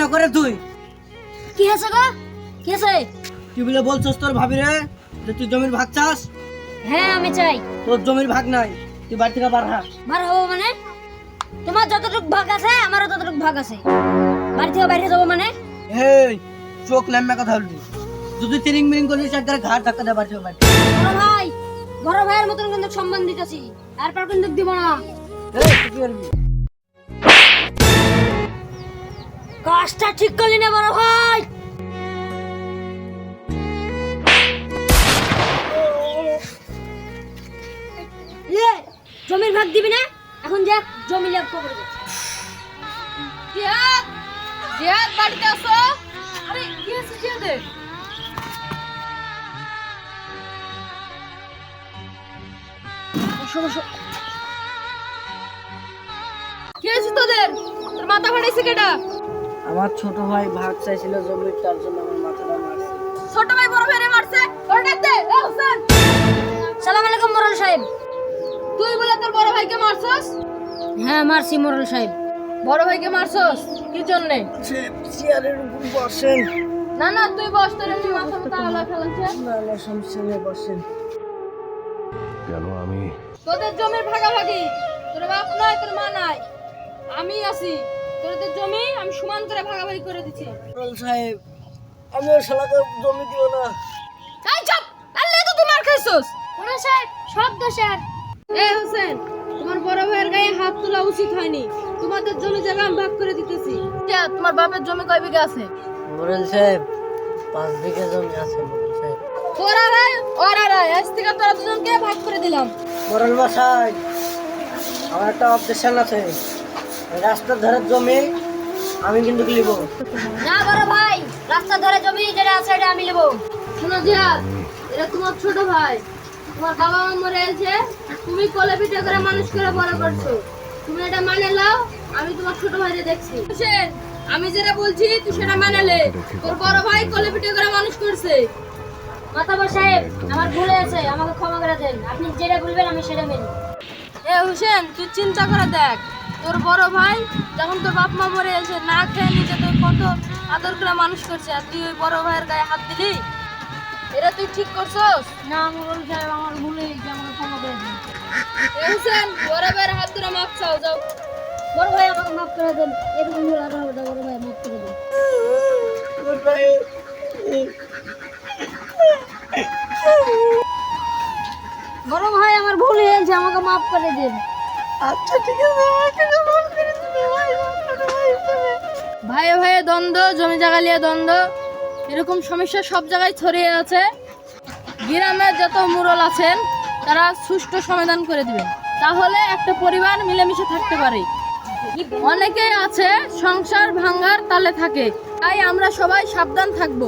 না করে তুই কি হয়েছে গো? কি হয়েছে? তুই বলে বলছস তোর ভাবি রে যে তুই জমির ভাগ চাস। হ্যাঁ আমি চাই। তোর জমির ভাগ নাই, তুই বাড়ি থেকে বার হ। বার হবো মানে? তোমার যতটুকু ভাগ আছে আমারও ততটুকু ভাগ আছে। বাড়ি থেকে বাইরে যাবো মানে? এই চোখ ল্যাম্বা কথা বলবি, যদি তিরিং মিরিং করিস একবারে ঘাট ধাক্কা দে বাড়ি থেকে বাইরে। বড় ভাইয়ের মতন কিন্তু সম্মান দিতেছি, তারপর কিন্তু দিব না। এই তুই কি করবি? কাজটা ঠিক করলি না বড় ভাই। জমির ভাগ দিবি না? এখন যাক জমি লাভ করে দে। জিয়াদ, জিয়াদ বাড়িতে আসো। আরে কি হয়েছে জিয়াদের? কি হয়েছে তোদের? তোর মাথা ফাটাইছে কেডা? আমার ছোট ভাই ভাগ চাইছিল জমির, তার জন্য আমার মাথাটা মারছে। ছোট ভাই বড় ভাইরে মারছে? ওরে ডাক দে। এ হোসেন, সালাম আলাইকুম মোরল সাহেব। তুই বলে তোর বড় ভাইকে মারছস? হ্যাঁ মারছি মোরল সাহেব। বড় ভাইকে মারছস কি জন্য? চেয়ারের উপর বসেন। না না তুই বস, তোর এমনি মাথা ব্যথা আলা ফেলছে। না না সমস্যা নেই, বসেন। কেন আমি তোদের জমির ভাগাভাগি, তোর বাপ নাই তোর মা নাই, আমি আছি। তোদের জমি আমি সমান করে ভাগাভাগি করে দিছি। মোরল সাহেব, আমি ওই শালাকে জমি দিও না। এই চুপ, আল্লাহ তো তুই মার খাইছস। মোরল সাহেব সব দোষের। এই হোসেন, তোমার বড় ভাইয়ের গায়ে হাত তোলা উচিত হয়নি। তোমাদের জমি জায়গা আমি ভাগ করে দিতেছি। তোমার বাপের জমি কয় বিঘা আছে? মোরল সাহেব 5 বিঘা জমি আছে। মোরল সাহেব, ওরারাই আজ থেকে তোরা দুজনকে ভাগ করে দিলাম। মোরল মশাই, আমার একটা অবজেকশন আছে। রাস্তার ধারের জমি আমি কিন্তু লিব। না বড় ভাই, রাস্তা ধরে জমি যেটা আছে এটা আমি নেবো। শোনো জিয়াদ, এটা তোমার ছোট ভাই। তোমার বাবা মা মরে গেছে, তুমি কোলে পিঠে করে মানুষ করে বড় করছো। তুমি এটা মানে নাও, আমি তোমার ছোট ভাইরে দেখছি। হোসেন, আমি যেটা বলছি তুই সেটা মানে নে। তোর বড় ভাই কোলে পিঠে করে মানুষ করছে। মাতাবর সাহেব আমার ভুল হয়েছে, আমাকে ক্ষমা করে দেন। আপনি যেটা বলবেন আমি সেটা মেনে নেব। এ হোসেন, তুই চিন্তা করে দেখ, তোর বড় ভাই যখন তোর বাপ মা মরে গেছে না খেয়ে নিজে তোর কত আদর করে মানুষ করছে, আর তুই ওই বড় ভাইয়ের গায়ে হাত দিলি? এটা তুই ঠিক করছস? না মোরল সাহেব আমার ভুল হয়েছে, আমাকে ক্ষমা করে দিন। এ হোসেন, বড় ভাইয়ের হাত ধরে মাপ চাও, যাও। বড় ভাই আমাকে মাফ করে দেন, এরকম ভুল আর হবে না। বড় ভাই মাফ করে দেন। বড় ভাই আমার ভুল হয়েছে, আমাকে মাফ করে দিন। আচ্ছা ঠিক আছে, আমাকে মাফ করে দিন ভাই। ভাইয়ে ভাইয়ে দ্বন্দ্ব, জমি জায়গা নিয়ে দ্বন্দ্ব, এরকম সমস্যা সব জায়গায় ছড়িয়ে আছে। গ্রামের যত মুরল আছেন তারা সুষ্ঠু সমাধান করে দিবেন, তাহলে একটা পরিবার মিলেমিশে থাকতে পারে। অনেকেই আছে সংসার ভাঙার তালে থাকে, তাই আমরা সবাই সাবধান থাকবো।